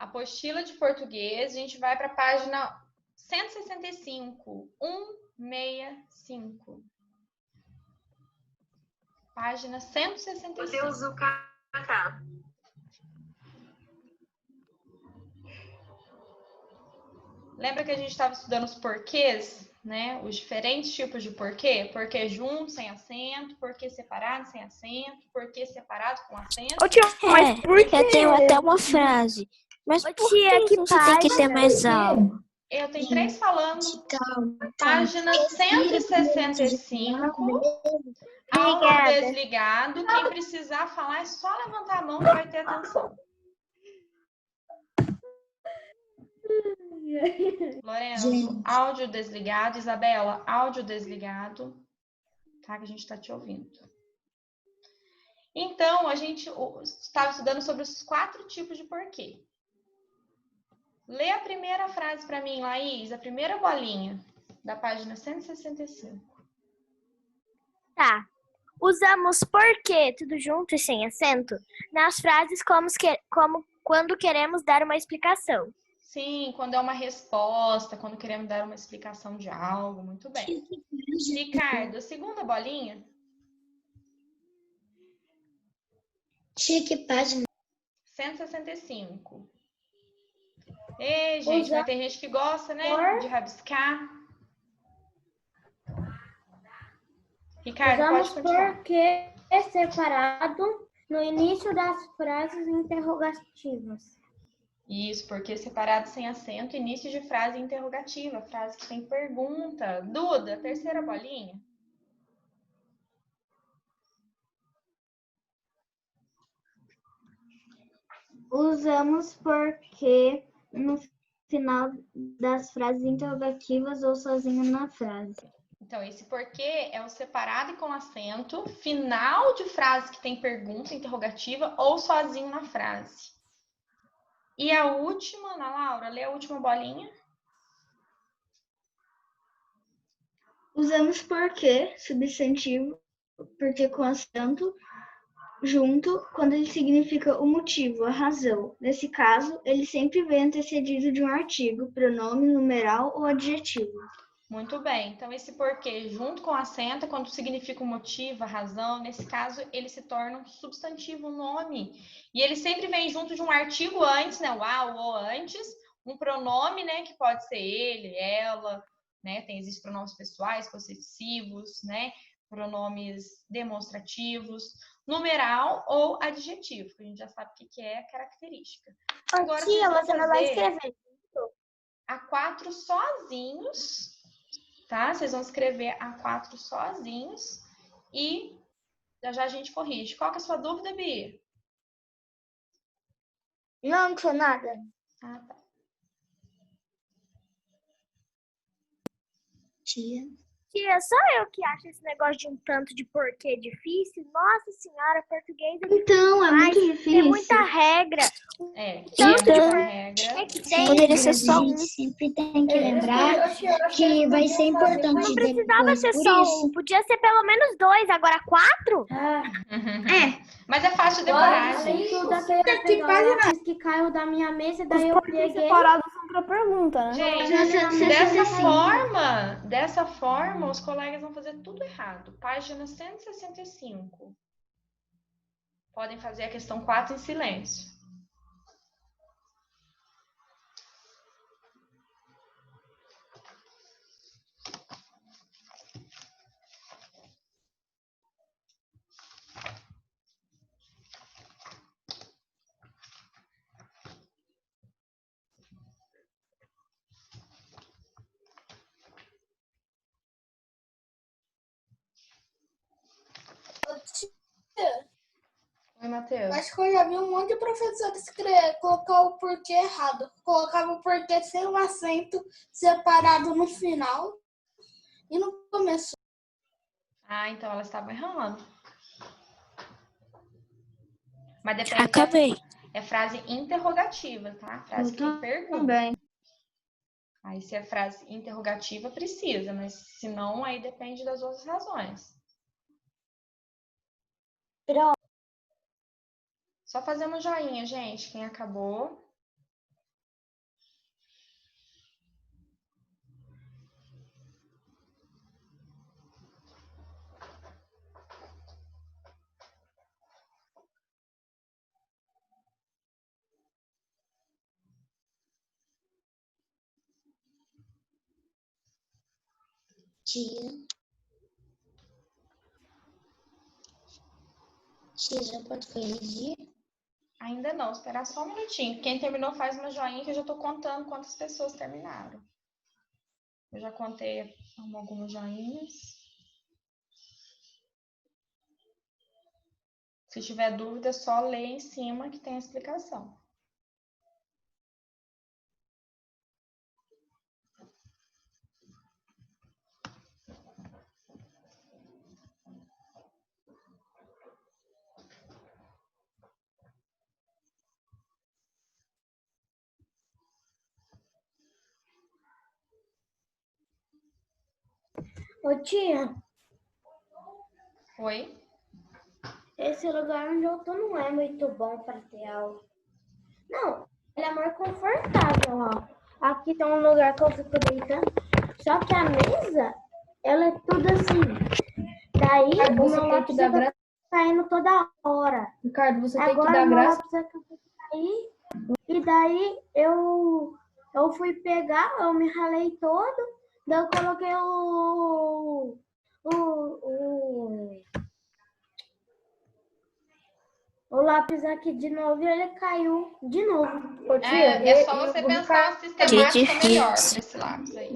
apostila de português, a gente vai para a página 165. 165. Página 165. Deus o Kaká. Lembra que a gente estava estudando os porquês, né? Os diferentes tipos de porquê? Porquê junto, sem acento, porquê separado, sem acento, porquê separado com acento. Ô, tia, mas por quê? Eu tenho até uma frase. Mas por que a gente tem que ter mais aula? Eu tenho 3 falando. Página 165. Áudio desligado. Quem precisar falar é só levantar a mão que vai ter atenção. Lorenzo, áudio desligado. Isabela, áudio desligado. Tá? Que a gente está te ouvindo. Então, a gente estava estudando sobre os 4 tipos de porquê. Lê a primeira frase para mim, Laís, a primeira bolinha da página 165. Tá. Usamos porquê, tudo junto e sem acento, nas frases como quando queremos dar uma explicação. Sim, quando é uma resposta, quando queremos dar uma explicação de algo. Muito bem. Ricardo, segunda bolinha. Que página? 165. Ei, gente, mas tem gente que gosta, né, de rabiscar. Ricardo, Usamos pode continuar. porquê separado no início das frases interrogativas. Isso, porque separado sem acento, início de frase interrogativa, frase que tem pergunta. Duda, terceira bolinha. Usamos porquê no final das frases interrogativas ou sozinho na frase. Então, esse porquê é o separado e com acento, final de frase que tem pergunta interrogativa ou sozinho na frase. E a última, Ana Laura, lê a última bolinha. Usamos porquê, substantivo, porque com acento, junto, quando ele significa o motivo, a razão. Nesse caso, ele sempre vem antecedido de um artigo, pronome, numeral ou adjetivo. Muito bem. Então, esse porquê, junto com acento, é quando significa o motivo, a razão. Nesse caso, ele se torna um substantivo, um nome. E ele sempre vem junto de um artigo antes, né? O a, o ou antes. Um pronome, né? Que pode ser ele, ela, né? Existem pronomes pessoais, possessivos, né? Pronomes demonstrativos. Numeral ou adjetivo, que a gente já sabe o que é a característica. Agora, Tia, vocês você vão não vai fazer escrever. A4 sozinhos. Tá? Vocês vão escrever A4 sozinhos e já a gente corrige. Qual que é a sua dúvida, Bia? Não tinha nada. Ah, tá. Tia. Tia, só eu que acho esse negócio de um tanto de porquê difícil. Nossa senhora, português é difícil. Então, é muito Tem difícil. muita regra. É Tanto muita de regra. que tem. Poderia ser só A um. gente sempre tem que lembrar que vai ser importante Não precisava depois, ser por só isso. um. Podia ser pelo menos 2, agora 4? Mas é fácil de decorar, Além de gente. tudo, até eu ia pegar o lápis que caiu da minha mesa, daí eu peguei. separados são pra pergunta, né? Gente, Dessa dessa forma, os colegas vão fazer tudo errado. Página 165. Podem fazer a questão 4 em silêncio. Oi, Matheus. Acho que eu já vi um monte de professor colocar o porquê errado. Colocava o porquê sem um acento separado no final e no começo. Ah, então elas estavam errando. Mas depende. Acabei. É frase interrogativa, tá? Frase que tem pergunta. Também. Aí se é frase interrogativa, precisa, mas se não, aí depende das outras razões. Pronto. Só fazendo um joinha, gente, quem acabou. Tia. Tia, já pode corrigir? Ainda não, esperar só um minutinho. Quem terminou faz uma joinha que eu já tô contando quantas pessoas terminaram. Eu já contei algumas joinhas. Se tiver dúvida, é só ler em cima que tem a explicação. Ô tia, Oi? esse lugar onde eu tô não é muito bom para ter aula. Não, ele é mais confortável, ó. Aqui tem um lugar que eu fico deitando. Só que a mesa, ela é tudo assim. Daí Ricardo, o você meu tem lápis que dar fica graça. caindo toda hora. Ricardo, você tem que Agora dar meu graça. lápis acabou de cair. E daí eu fui pegar, eu me ralei todo. Daí eu coloquei o lápis aqui de novo e ele caiu de novo. Ô, tia, É só você o pensar uma Ricardo, sistemática Que melhor difícil. para esse lápis aí.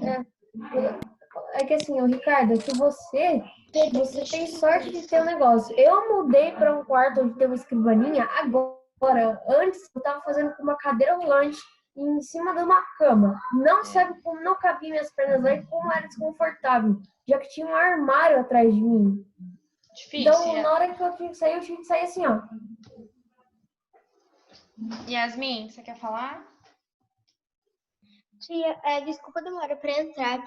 é que assim, o Ricardo, é que você tem sorte de ter um negócio. Eu mudei para um quarto onde tem uma escrivaninha agora. Antes eu tava fazendo com uma cadeira rolante em cima de uma cama. Não sabe como não cabia minhas pernas lá e como era desconfortável, já que tinha um armário atrás de mim. Difícil. Então, na hora que eu tinha que sair assim, ó. Yasmin, você quer falar? Tia, desculpa a demora pra entrar,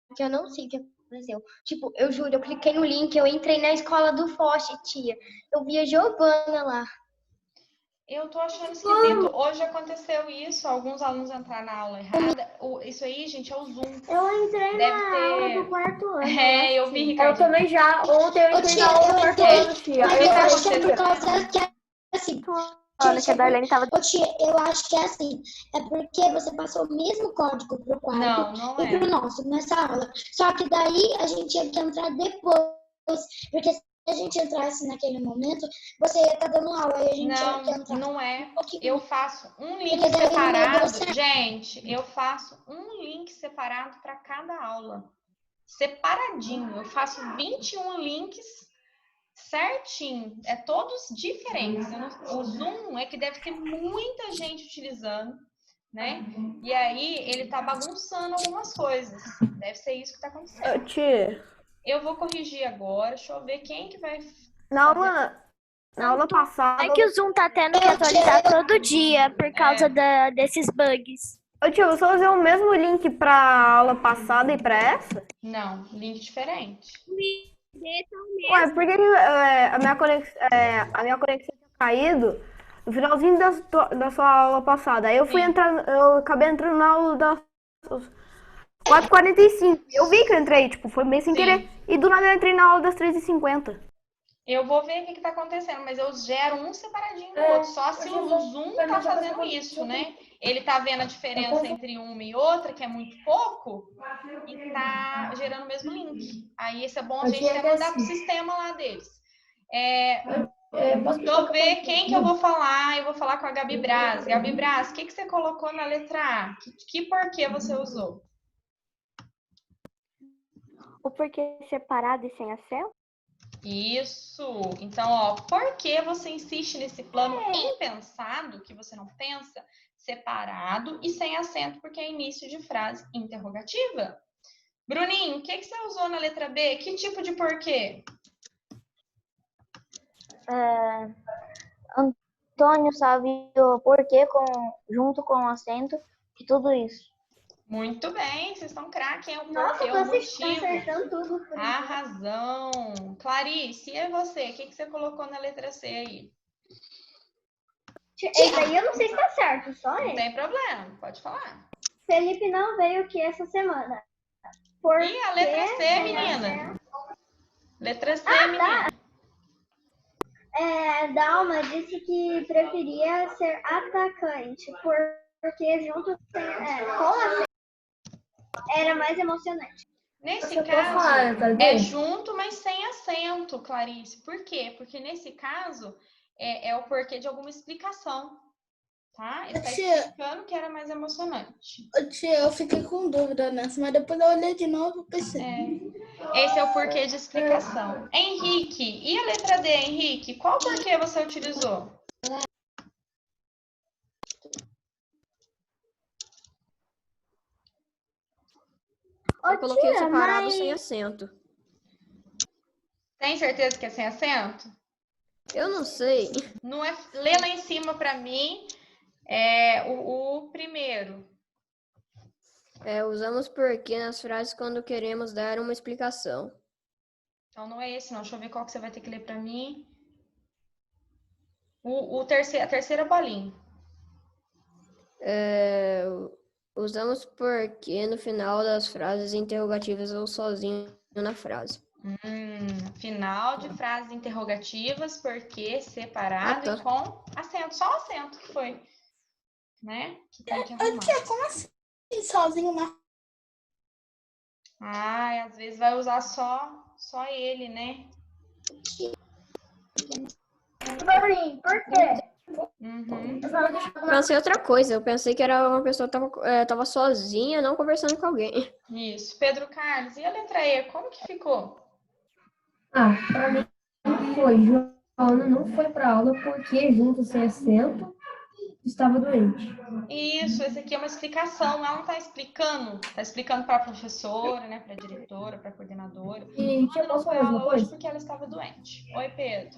porque eu não sei o que aconteceu. Tipo, eu juro, eu cliquei no link, eu entrei na escola do Foch, tia. Eu vi a Giovana lá. Eu tô achando esquisito. Hoje aconteceu isso, alguns alunos entraram na aula errada. Isso aí, gente, é o Zoom. Eu entrei Deve na ter- aula do quarto ano. Eu vi, Eu Ricardo. também já. Ontem eu Ô, entrei tia, na aula eu do quarto entrei, ano, tia. mas Aí eu eu acho que é você- por causa que assim. Olha que a Darlene tava... Ô, tia, eu acho que é assim. É porque você passou o mesmo código pro quarto Não e é. pro nosso nessa aula. Só que daí a gente tinha que entrar depois. Porque se a gente entrasse naquele momento, você ia estar dando aula e a gente ia que entrar. Não é. um pouquinho. Eu faço um link Porque daí não vai dar separado. certo. Gente, eu faço um link separado para cada aula. Separadinho. Eu faço 21 links certinho. É todos diferentes. O Zoom é que deve ter muita gente utilizando, né? E aí ele tá bagunçando algumas coisas. Deve ser isso que tá acontecendo. Tia, Eu vou corrigir agora. Deixa eu ver quem que vai. na aula passada. É que o Zoom tá tendo que atualizar todo dia por causa desses bugs. Ô, tia, você usou o mesmo link pra aula passada e pra essa? Não, link diferente. Ué, por que a minha conexão tinha caído no finalzinho da sua aula passada? Aí eu fui entrar, eu acabei entrando na aula das 4h45. Eu vi que eu entrei, tipo, foi meio sem querer. E do nada eu entrei na aula das 3h50. Eu vou ver o que tá acontecendo, mas eu gero um separadinho do outro. Só se o Zoom tá fazendo isso, né? Ele tá vendo a diferença entre uma e outra, que é muito pouco, e tá gerando o mesmo link. Aí isso é bom a gente até mandar pro sistema lá deles. Deixa eu ver quem que eu vou falar. Eu vou falar com a Gabi Braz. Gabi Braz, o que você colocou na letra A? Que porquê você usou? O porquê separado e sem acento? Isso. Então, ó, por que você insiste nesse plano impensado, que você não pensa, separado e sem acento, porque é início de frase interrogativa? Bruninho, o que você usou na letra B? Que tipo de porquê? Antônio sabe o porquê junto com o acento e tudo isso. Muito bem, vocês estão craque, é o Nossa, porquê, tô o motivo, acertando tudo. a razão. Clarice, e você? O que você colocou na letra C aí? Esse aí eu não sei se tá certo, só Não ele. tem problema, pode falar. Felipe não veio aqui essa semana. E a letra C, menina? Letra C, menina. Dalma disse que preferia ser atacante, porque junto com a era mais emocionante. Nesse Eu posso caso, falar, tá é vendo? junto, mas sem acento, Clarice. Por quê? Porque nesse caso é o porquê de alguma explicação, tá? Ele está explicando que era mais emocionante. Tia, eu fiquei com dúvida nessa, mas depois eu olhei de novo e pensei. Esse é o porquê de explicação. Henrique, e a letra D, Henrique? Qual porquê você utilizou? Eu coloquei separado sem acento. Tem certeza que é sem acento? Eu não sei. Não é, lê lá em cima para mim o primeiro. Usamos porquê nas frases quando queremos dar uma explicação. Então não é esse, não. Deixa eu ver qual que você vai ter que ler para mim. A terceira bolinha. Usamos porquê no final das frases interrogativas ou sozinho na frase. Final de frases interrogativas, porquê separado e com acento. Só o acento que foi, né? Que tem que arrumar. Como assim? Sozinho na... Às vezes vai usar só ele, né? Por quê? Eu pensei outra coisa. Eu pensei que era uma pessoa que tava sozinha, não conversando com alguém. Isso. Pedro Carlos, e a letra E? Como que ficou? Pra mim foi. Joana não foi pra aula porque, junto sem acento, estava doente. Isso, esse aqui é uma explicação. Ela não está explicando. Está explicando para a professora, né? Para a diretora, para a coordenadora. E Ela não foi à aula hoje porque ela estava doente. Oi, Pedro.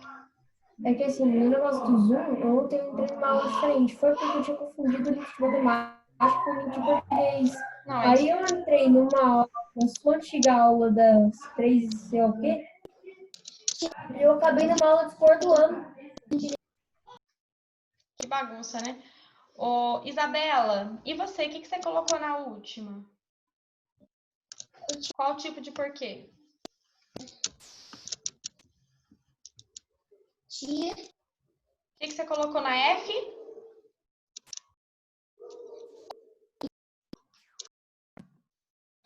É que assim, no negócio do Zoom, ontem eu entrei numa aula diferente. Foi porque eu tinha confundido o link de matemática com o link de português. Aí eu entrei numa aula, antes de chegar a aula das 3, sei lá o quê, e eu acabei numa aula de cor do ano. Que bagunça, né? Ô, Isabela, e você? O que você colocou na última? Qual tipo de porquê? Tia. O que você colocou na F?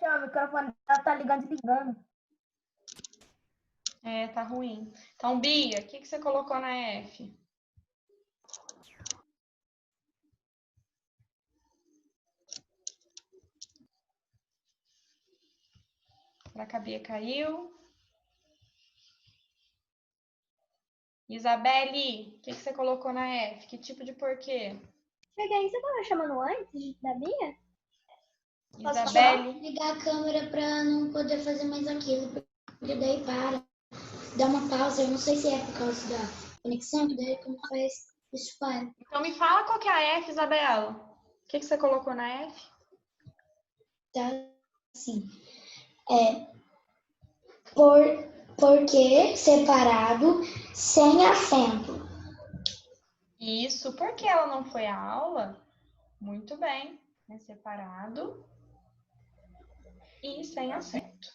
O microfone tá ligando e desligando. Tá ruim. Então, Bia, o que você colocou na F? Será que a Bia caiu? Isabelle, o que você colocou na F? Que tipo de porquê? Cheguei, você tava chamando antes da Bia? Isabelle. Ligar a câmera pra não poder fazer mais aquilo, porque daí para. Dá uma pausa, eu não sei se é por causa da conexão, que daí quando faz, isso para. Então me fala qual que é a F, Isabela. O que você colocou na F? Tá, assim. Porquê separado, sem acento. Isso, porque ela não foi à aula? Muito bem, né? Separado e sem acento.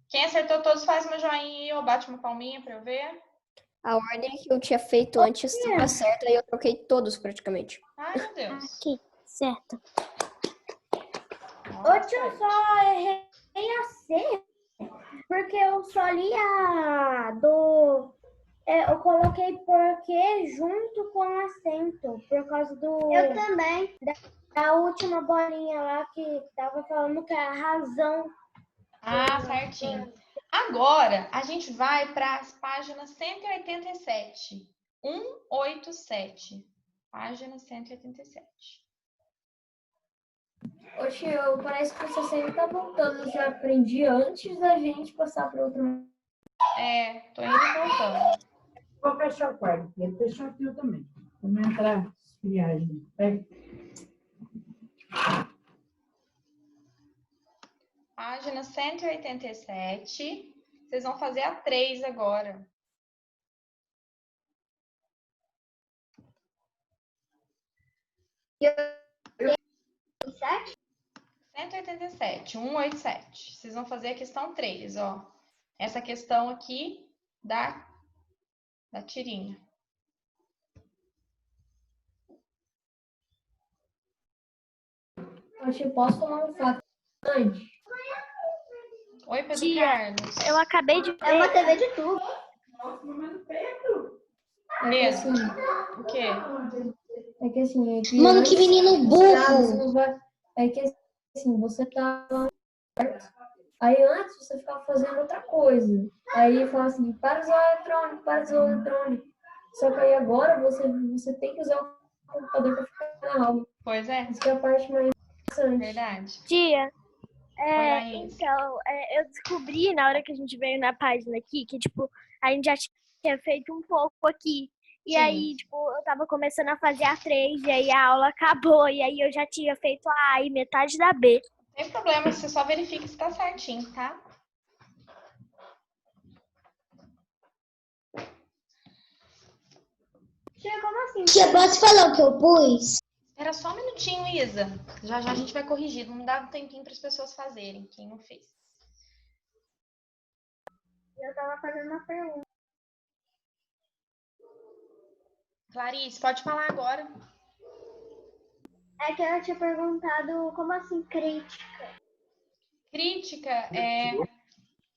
Quem acertou todos faz uma joinha ou bate uma palminha para eu ver. A ordem que eu tinha feito antes estava certa e eu troquei todos praticamente. Ai, meu Deus. Aqui, certo. Ô, tio, eu só errei a C, porque eu só li a do... eu coloquei porquê junto com acento, por causa do... Eu também. Da última bolinha lá que tava falando que é a razão. Certinho. Agora, a gente vai para as páginas 187. 187. Página 187. Ô, tio, parece que você sempre tá voltando. Eu já aprendi antes da gente passar para outra. Tô indo e voltando. Vou fechar o quarto. Ele fechou aqui eu também. Vamos entrar viagem. Página 187. Vocês vão fazer a 3 agora. E 187, 187. Vocês vão fazer a questão 3, ó. Essa questão aqui da tirinha. Eu te posso tomar um fato antes? Oi, Pedro Tia, Carlos. eu acabei de ver. É uma TV de tubo. Mesmo. O quê? É que assim, é que Mano, que menino burro! É que assim, você tá lá perto. Aí antes você ficava fazendo outra coisa. Aí fala assim, para de usar o eletrônico, para de usar o eletrônico. Só que aí agora você tem que usar o computador para ficar na aula. Pois é. Isso que é a parte mais interessante. Verdade. Tia, Oi, Laís. então, eu descobri na hora que a gente veio na página aqui que, tipo, a gente já tinha feito um pouco aqui. E Sim. aí, tipo, eu tava começando a fazer a 3, e aí a aula acabou. E aí eu já tinha feito a A e metade da B. Não tem problema, você só verifica se tá certinho, tá? Tia, como assim? Tia, posso falar o que eu pus? Era só um minutinho, Isa. Já já a gente vai corrigir. Não dá um tempinho para as pessoas fazerem, quem não fez. Eu tava fazendo uma pergunta. Clarice, pode falar agora. É que ela tinha perguntado como assim crítica. Crítica é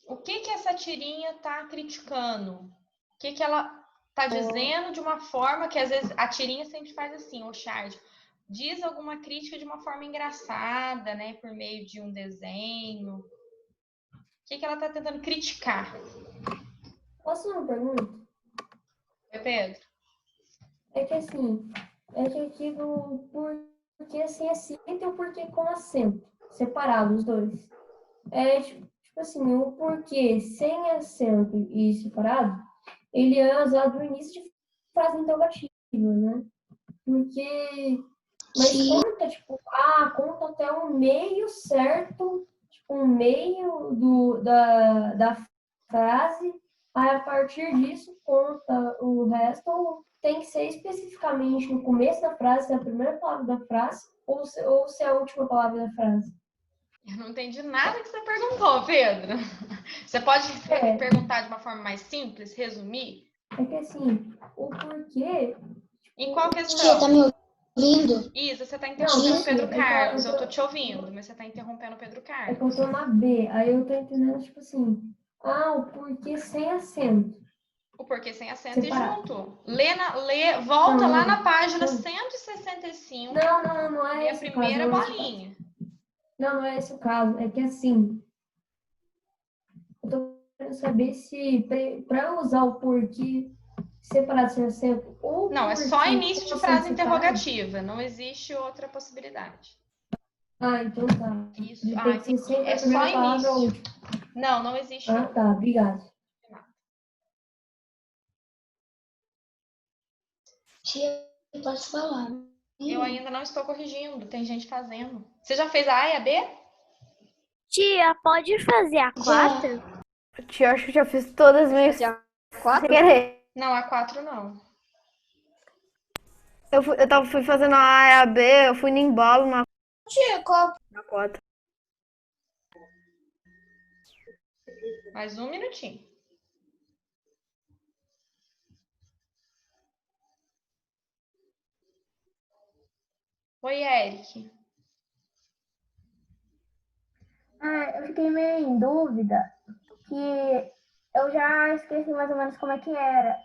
o que essa tirinha tá criticando? O que ela tá dizendo de uma forma que às vezes a tirinha sempre faz assim, o Chard diz alguma crítica de uma forma engraçada, né, por meio de um desenho. O que ela tá tentando criticar? Posso fazer uma pergunta? Oi, Pedro. É que assim, é que aqui no porquê assim e o porquê com acento, separado os dois. É tipo assim, o porquê sem acento e separado, ele é usado no início de frase interrogativa, né? Porque, mas conta, tipo, conta até o meio certo, tipo, o meio da frase, aí a partir disso conta o resto, ou tem que ser especificamente no começo da frase, se é a primeira palavra da frase, ou se é a última palavra da frase. Eu não entendi nada que você perguntou, Pedro. Você pode perguntar de uma forma mais simples, resumir? É que assim, o porquê... Em qual questão? Tia, tá me ouvindo? Isa, você tá interrompendo o Pedro Carlos. Eu tô te ouvindo, mas você tá interrompendo o Pedro Carlos. É que eu tô na B, aí eu tô entendendo, tipo assim, o porquê sem acento. O porquê sem acento Separado. e junto. Volta lá na página 165. Não é e a esse primeira caso, bolinha. Não é esse o caso. É que assim, eu tô querendo saber se para usar o porquê separado sem acento ou não, é só início de frase interrogativa. Não existe outra possibilidade. Então tá. Isso. Tem que ser sempre é a primeira só palavra ou início. Não existe. Tá, obrigado. Tia, eu posso falar. Eu ainda não estou corrigindo, tem gente fazendo. Você já fez a A e a B? Tia, pode fazer a 4? Tia, acho que já fiz todas as minhas 4. Não, a 4 não. Eu fui fazendo a A e a B, eu fui no embalo na... Tia, qual? Na 4. Mais um minutinho. Oi, Eric. Eu fiquei meio em dúvida, que eu já esqueci mais ou menos como é que era.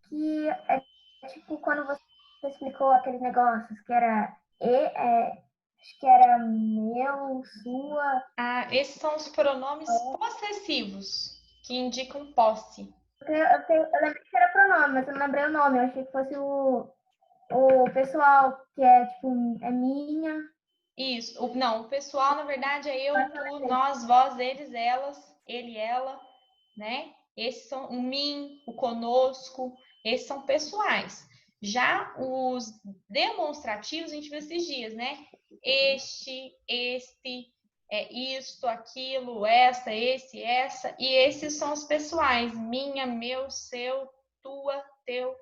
Que é tipo quando você explicou aqueles negócios, que era acho que era meu, sua. Esses são os pronomes possessivos, que indicam posse. Eu lembrei que era pronome, mas eu não lembrei o nome. Eu achei que fosse o pessoal, que é tipo, é minha. Isso. O pessoal, na verdade, é eu, tu, nós, vós, eles, elas, ele, ela, né? Esses são o mim, o conosco, esses são pessoais. Já os demonstrativos, a gente viu esses dias, né? Este, isto, aquilo, essa, esse, essa. E esses são os pessoais. Minha, meu, seu, tua, teu.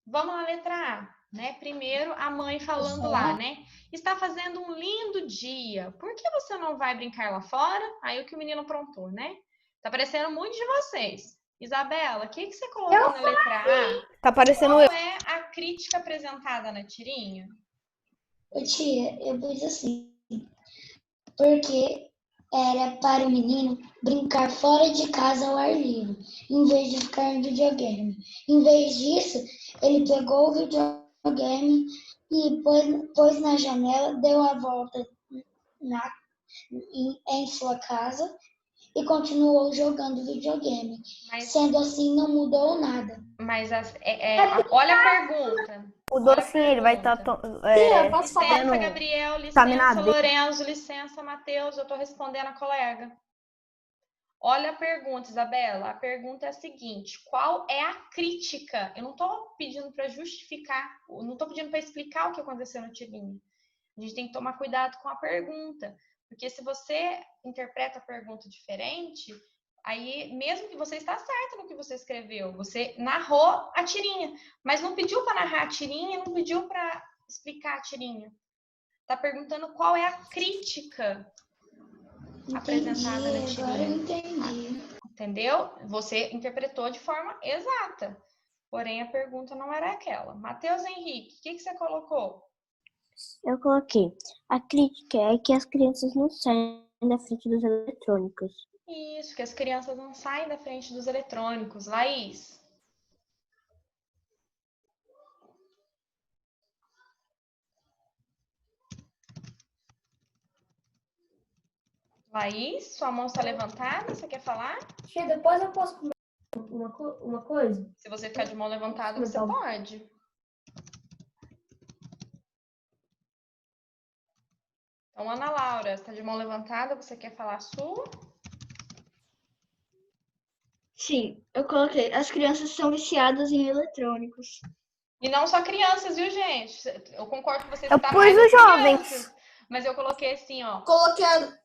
Vamos à letra A, né? Primeiro, a mãe falando lá, né? Está fazendo um lindo dia. Por que você não vai brincar lá fora? Aí o que o menino aprontou, né? Tá parecendo muito de vocês. Isabela, o que você colocou na letra A? Tá parecendo Qual é a crítica apresentada na tirinha? Tia, eu pus assim, porque era para o menino brincar fora de casa ao ar livre, em vez de ficar em videogame. Em vez disso, ele pegou o videogame e pôs na janela, deu a volta em sua casa e continuou jogando videogame. Sendo assim, não mudou nada. Mas olha a pergunta. O docinho, ele vai estar... Licença, Gabriel. Licença, Lorenzo. Licença, Matheus. Eu estou respondendo a colega. Olha a pergunta, Isabela. A pergunta é a seguinte. Qual é a crítica? Eu não estou pedindo para justificar, não estou pedindo para explicar o que aconteceu no tirinho. A gente tem que tomar cuidado com a pergunta. Porque se você interpreta a pergunta diferente, aí mesmo que você está certo no que você escreveu, você narrou a tirinha, mas não pediu para narrar a tirinha, não pediu para explicar a tirinha. Está perguntando qual é a crítica apresentada na tirinha. Agora eu entendi. Entendeu? Você interpretou de forma exata, porém a pergunta não era aquela. Matheus Henrique, o que você colocou? Eu coloquei. A crítica é que as crianças não saem da frente dos eletrônicos. Isso, que as crianças não saem da frente dos eletrônicos. Laís? Laís, sua mão está levantada, você quer falar? Depois eu posso comer uma coisa? Se você ficar de mão levantada, você pode. Então, Ana Laura, está de mão levantada, você quer falar a sua? Sim, eu coloquei. As crianças são viciadas em eletrônicos. E não só crianças, viu, gente? Eu concordo com vocês. Eu pus os jovens. Crianças, mas eu coloquei assim, ó.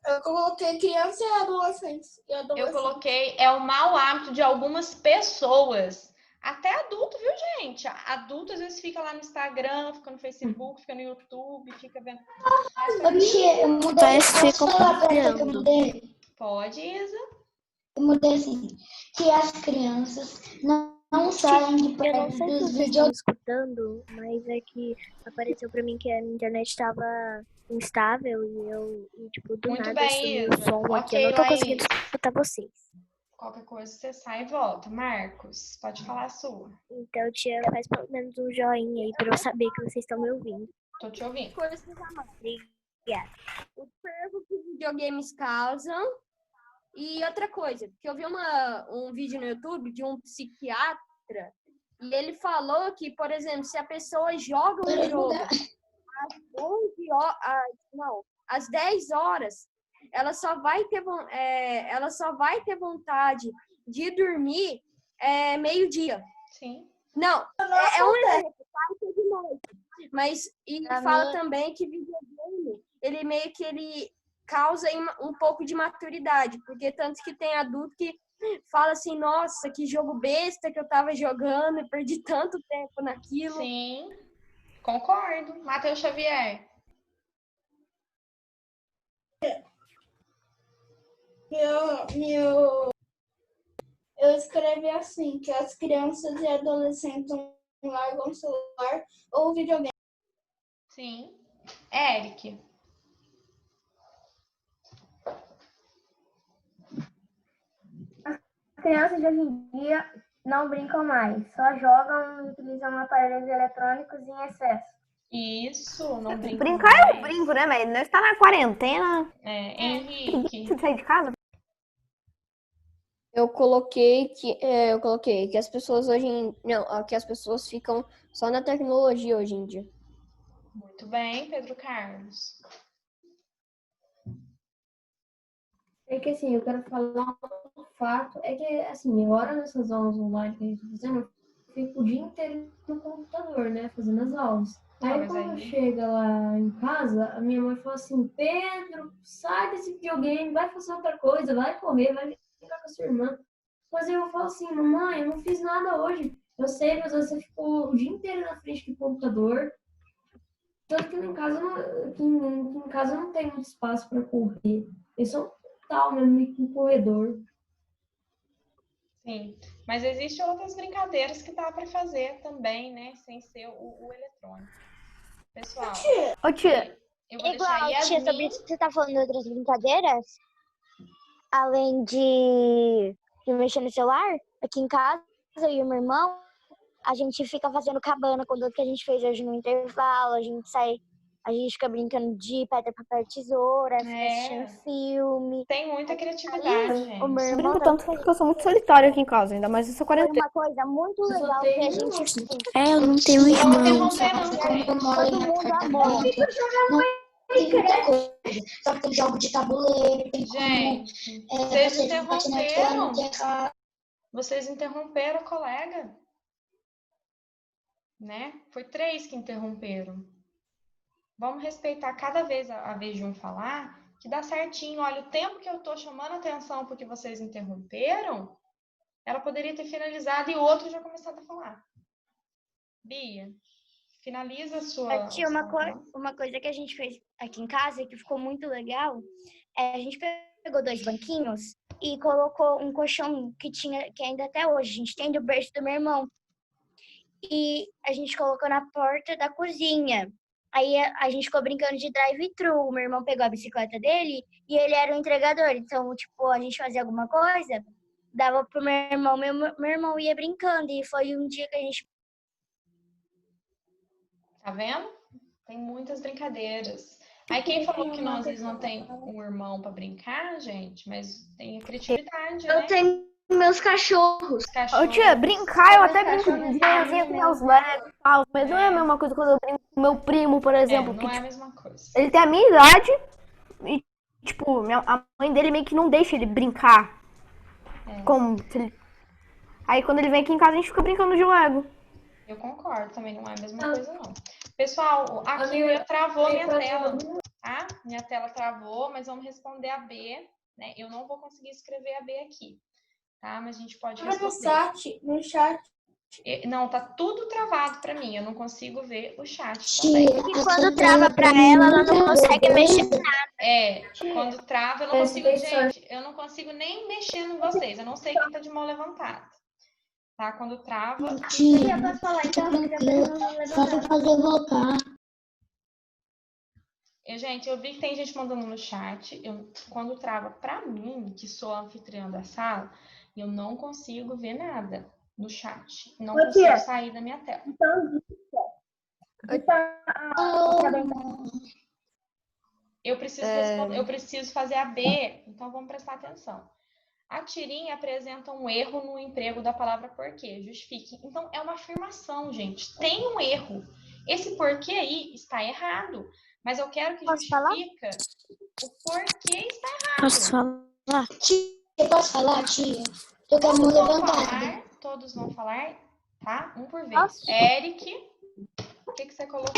Eu coloquei criança e adolescentes. Eu coloquei, é o mau hábito de algumas pessoas. Até adulto, viu, gente? Adulto às vezes fica lá no Instagram, fica no Facebook, fica no YouTube, fica vendo. Pode, Isa. Eu mudei assim, que as crianças não saem de perto dos videogames. Escutando, mas é que apareceu pra mim que a minha internet estava instável e tipo, do Muito nada bem, o som aqui. Eu não tô conseguindo escutar vocês. Qualquer coisa você sai e volta. Marcos, pode falar a sua. Então, tia, faz pelo menos um joinha aí pra eu saber que vocês estão me ouvindo. Tô te ouvindo. Obrigada. O fervo que videogames causam. E outra coisa, que eu vi um vídeo no YouTube de um psiquiatra e ele falou que, por exemplo, se a pessoa joga um jogo às 10 horas, ela só vai ter vontade de dormir meio-dia. Sim. Não, é um exemplo, claro que é de noite. Mas fala também que videogame, ele meio que ele causa um pouco de maturidade, porque tanto que tem adulto que fala assim, nossa, que jogo besta que eu tava jogando e perdi tanto tempo naquilo. Sim, concordo. Matheus Xavier. Eu escrevi assim, que as crianças e adolescentes não largam o celular ou videogame. Sim. Eric. As crianças de hoje em dia não brincam mais, só jogam e utilizam aparelhos eletrônicos em excesso. Isso, não brinco. Brincar eu brinco, né, velho? Nós tá na quarentena. Henrique. Você sair de casa? Eu coloquei que as pessoas que as pessoas ficam só na tecnologia hoje em dia. Muito bem, Pedro Carlos. É que assim, eu quero falar um fato, é que assim, agora nessas aulas online que a gente tá fazendo, eu fico o dia inteiro no computador, né, fazendo as aulas. Aí quando chega lá em casa, a minha mãe fala assim, Pedro, sai desse videogame, vai fazer outra coisa, vai correr, vai ficar com a sua irmã. Mas eu falo assim, mamãe, eu não fiz nada hoje. Eu sei, mas você ficou o dia inteiro na frente do computador. Tanto que em casa não tem muito espaço para correr. Eu sou tal mesmo um corredor. Sim, mas existem outras brincadeiras que dá para fazer também, né? Sem ser o eletrônico. Pessoal. Ô, tia. Eu vou deixar a Yasmin... Tia, sobre isso que você tá falando de outras brincadeiras? além de mexer no celular, aqui em casa, eu e o meu irmão, a gente fica fazendo cabana com tudo que a gente fez hoje no intervalo, a gente fica brincando de pedra, papel, tesoura, fica assistindo filme. Tem muita criatividade, gente. O meu Eu irmão brinco tanto porque eu sou muito solitária aqui em casa, ainda mais essa foi quarentena. uma coisa muito legal que a gente fez. Eu não tenho irmãos. Todo mundo amou. Tem muita coisa. Só que tem jogo de tabuleiro, tem Gente, como, vocês você patinar interromperam. de errar. Vocês interromperam o colega. Né? Foi 3 que interromperam. Vamos respeitar cada vez a vez de um falar, que dá certinho. Olha, o tempo que eu tô chamando atenção porque vocês interromperam, ela poderia ter finalizado e o outro já começado a falar. Bia, finaliza a sua... Tia, uma coisa que a gente fez aqui em casa que ficou muito legal, a gente pegou 2 banquinhos e colocou um colchão que ainda até hoje a gente tem do berço do meu irmão. E a gente colocou na porta da cozinha. Aí a gente ficou brincando de drive-thru. O meu irmão pegou a bicicleta dele e ele era o entregador. Então, tipo, a gente fazia alguma coisa, dava pro meu irmão, meu irmão ia brincando. E foi um dia que a gente... Tá vendo? Tem muitas brincadeiras. Aí quem falou que nós às vezes não tem um irmão para brincar, gente, mas tem a criatividade, né? Eu tenho meus cachorros. Ô tia, brincar, eu até brinco de manhãzinha com meus legos e tal, mas não é a mesma coisa quando eu brinco com meu primo, por exemplo. Não é a mesma coisa. Ele tem a minha idade e, tipo, a mãe dele meio que não deixa ele brincar. Como se ele... Aí quando ele vem aqui em casa, a gente fica brincando de Lego. Eu concordo, também não é a mesma coisa, não. Pessoal, aqui travou minha tela, tá? Minha tela travou, mas vamos responder a B, né? Eu não vou conseguir escrever a B aqui, tá? Mas a gente pode responder. No chat. Não, tá tudo travado pra mim, eu não consigo ver o chat também. E quando trava pra ela não consegue mexer nada. Quando trava, eu não consigo, gente, eu não consigo nem mexer em vocês, eu não sei quem tá de mão levantada. Tá? Quando trava... Tia, posso falar, então? Só pra fazer voltar. Gente, eu vi que tem gente mandando no chat. Quando trava pra mim, que sou a anfitriã da sala, eu não consigo ver nada no chat. Não consigo sair da minha tela. Eu preciso fazer a B, então vamos prestar atenção. A tirinha apresenta um erro no emprego da palavra porquê. Justifique. Então, é uma afirmação, gente. Tem um erro. Esse porquê aí está errado. Mas eu quero que justifica o porquê está errado. Posso falar? Tia, posso falar, tia? Eu quero me levantar. Todos vão falar, tá? Um por vez. Eric, o que você colocou?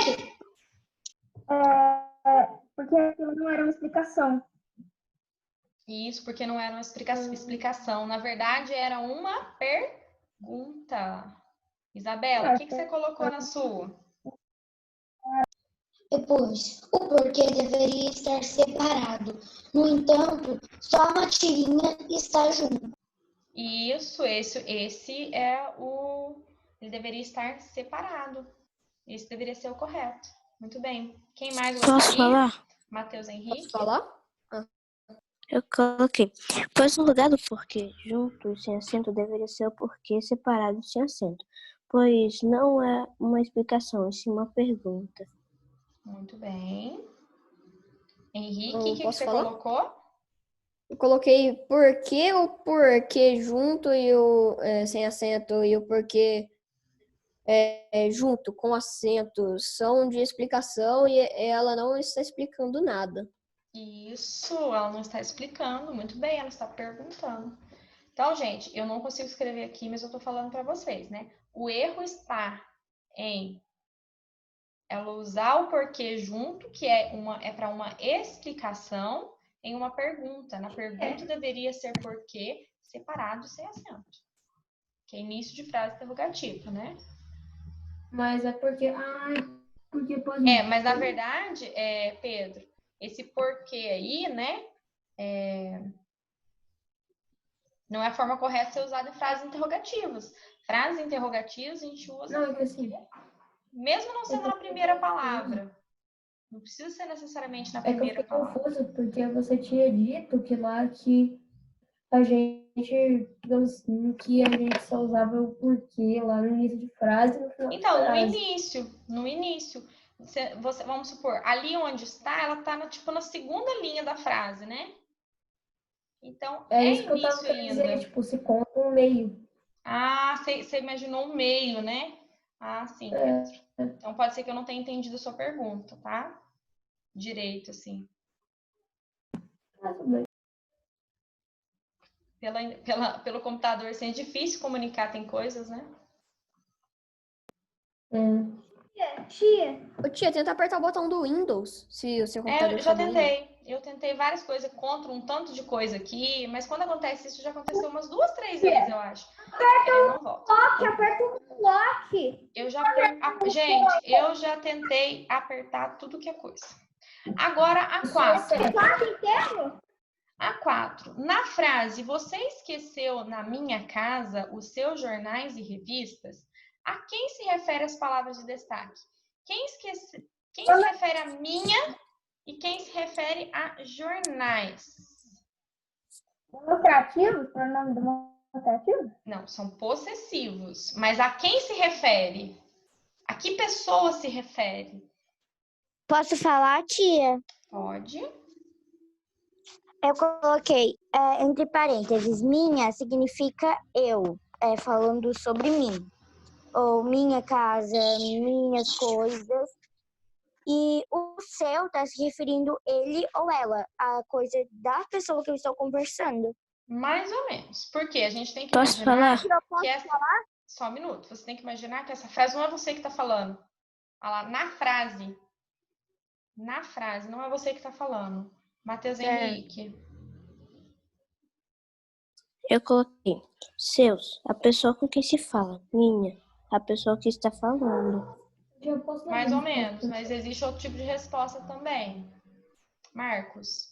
Porque aquilo não era uma explicação. Isso, porque não era uma explicação. Na verdade, era uma pergunta. Isabela, o que você colocou na sua? Depois, o porquê deveria estar separado. No entanto, só uma tirinha está junto. Isso, esse é o... Ele deveria estar separado. Esse deveria ser o correto. Muito bem. Quem mais gostaria? Posso falar? Matheus Henrique. Posso falar? Eu coloquei. Pois no lugar do porquê junto e sem acento deveria ser o porquê separado e sem acento. Pois não é uma explicação, e sim uma pergunta. Muito bem. Henrique, o que você colocou? Eu coloquei porquê, o porquê junto e o sem acento e o porquê junto com acento são de explicação e ela não está explicando nada. Isso, ela não está explicando. Muito bem, ela está perguntando. Então, gente, eu não consigo escrever aqui, mas eu estou falando para vocês, né? O erro está em ela usar o porquê junto, que é para uma explicação, em uma pergunta. Na pergunta deveria ser porquê separado sem acento. Que é início de frase interrogativa, né? Mas é porque... mas na verdade, Pedro, esse porquê aí, né? Não é a forma correta de ser usada em frases interrogativas. Frases interrogativas a gente usa... Não, é que assim... Mesmo não sendo na primeira palavra. Não precisa ser necessariamente na primeira palavra. Eu fiquei confusa, porque você tinha dito que lá que a gente, digamos assim, que a gente só usava o porquê lá no início de frase e no final de Então, frase. no início, você, vamos supor, ali onde está, ela está tipo na segunda linha da frase, né? Então, É é isso que eu tava início querendo dizer, ainda. tipo, se conta um meio. Ah, você imaginou um meio, né? Ah, sim, Pedro. Então, pode ser que eu não tenha entendido a sua pergunta, tá? Direito, assim. Pelo computador, assim, é difícil comunicar, tem coisas, né? Tia, tenta apertar o botão do Windows, se o seu computador Eu já for do Windows. tentei. Eu tentei várias coisas contra um tanto de coisa aqui, mas quando acontece isso, já aconteceu umas 2, 3 vezes, eu acho. Ele não volta. Aperta o lock. Gente, eu já tentei apertar tudo que é coisa. Agora, a 4. A 4. Na frase, você esqueceu na minha casa os seus jornais e revistas? A quem se refere as palavras de destaque? Quem se refere a minha e quem se refere a jornais? Demonstrativo? Pronome demonstrativo? Não, são possessivos. Mas a quem se refere? A que pessoa se refere? Posso falar, tia? Pode. Eu coloquei entre parênteses, minha significa eu, falando sobre mim. Ou minha casa, minhas coisas. E o seu tá se referindo ele ou ela, a coisa da pessoa que eu estou conversando. Mais ou menos. Porque a gente tem que Posso imaginar falar? que essa... Só um minuto. Você tem que imaginar que essa frase não é você que está falando. Olha lá, na frase. Na frase, não é você que está falando. Matheus Henrique. Eu coloquei seus, a pessoa com quem se fala. Minha, a pessoa que está falando. Mais ou menos, mas existe outro tipo de resposta também. Marcos.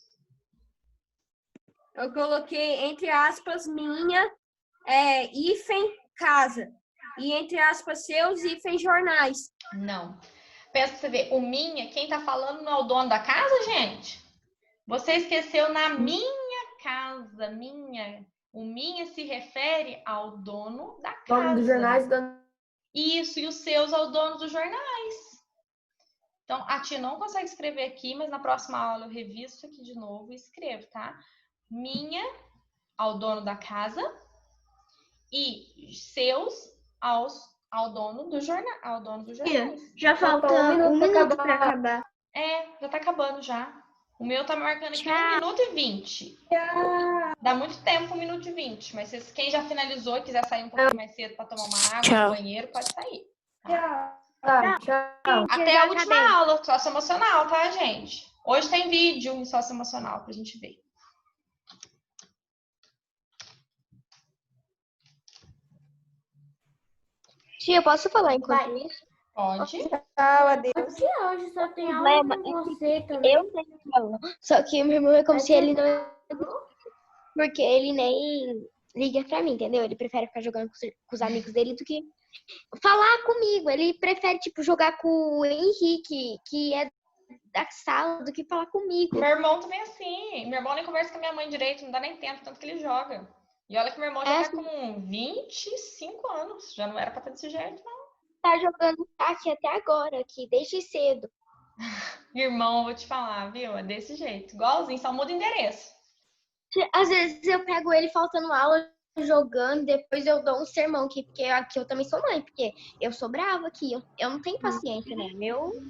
Eu coloquei, entre aspas, minha, hífen, casa. E, entre aspas, seus, hífen, jornais. Não. Pensa pra você ver, o minha, quem tá falando não é o dono da casa, gente? Você esqueceu na minha casa, minha. O minha se refere ao dono da casa. Dono dos jornais, Isso, e os seus ao dono dos jornais. Então, a tia não consegue escrever aqui, mas na próxima aula eu reviso isso aqui de novo e escrevo, tá? Minha ao dono da casa e seus ao dono do jornal, ao dono dos jornais. Já falta um minuto para acabar. Já tá acabando já. O meu tá marcando aqui 1 minuto e 20. Dá muito tempo, 1 minuto e 20. Mas quem já finalizou e quiser sair um pouquinho mais cedo para tomar uma água no banheiro, pode sair. Tchau. Até a última aula, socioemocional, tá, gente? Hoje tem vídeo em socioemocional pra gente ver. Tia, posso falar enquanto isso? Pode. Tchau, adeus. Tia, hoje só tem aula com você também. Eu tenho aula. Só que o meu irmão é como se ele não... Porque ele nem liga pra mim, entendeu? Ele prefere ficar jogando com os amigos dele do que falar comigo. Ele prefere, tipo, jogar com o Henrique, que é da sala, do que falar comigo. Meu irmão também é assim. Meu irmão nem conversa com a minha mãe direito, não dá nem tempo, tanto que ele joga. E olha que meu irmão já tá com 25 anos. Já não era pra estar desse jeito, não. Tá jogando aqui até agora, aqui, desde cedo. Irmão, vou te falar, viu? É desse jeito. Igualzinho, só muda endereço. Às vezes eu pego ele faltando aula, jogando, depois eu dou um sermão aqui, porque aqui eu também sou mãe, porque eu sou brava aqui, eu não tenho paciência, né?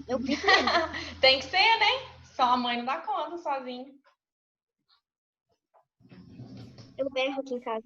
Eu grito mesmo. Tem que ser, né? Só a mãe não dá conta sozinha. Eu berro aqui em casa.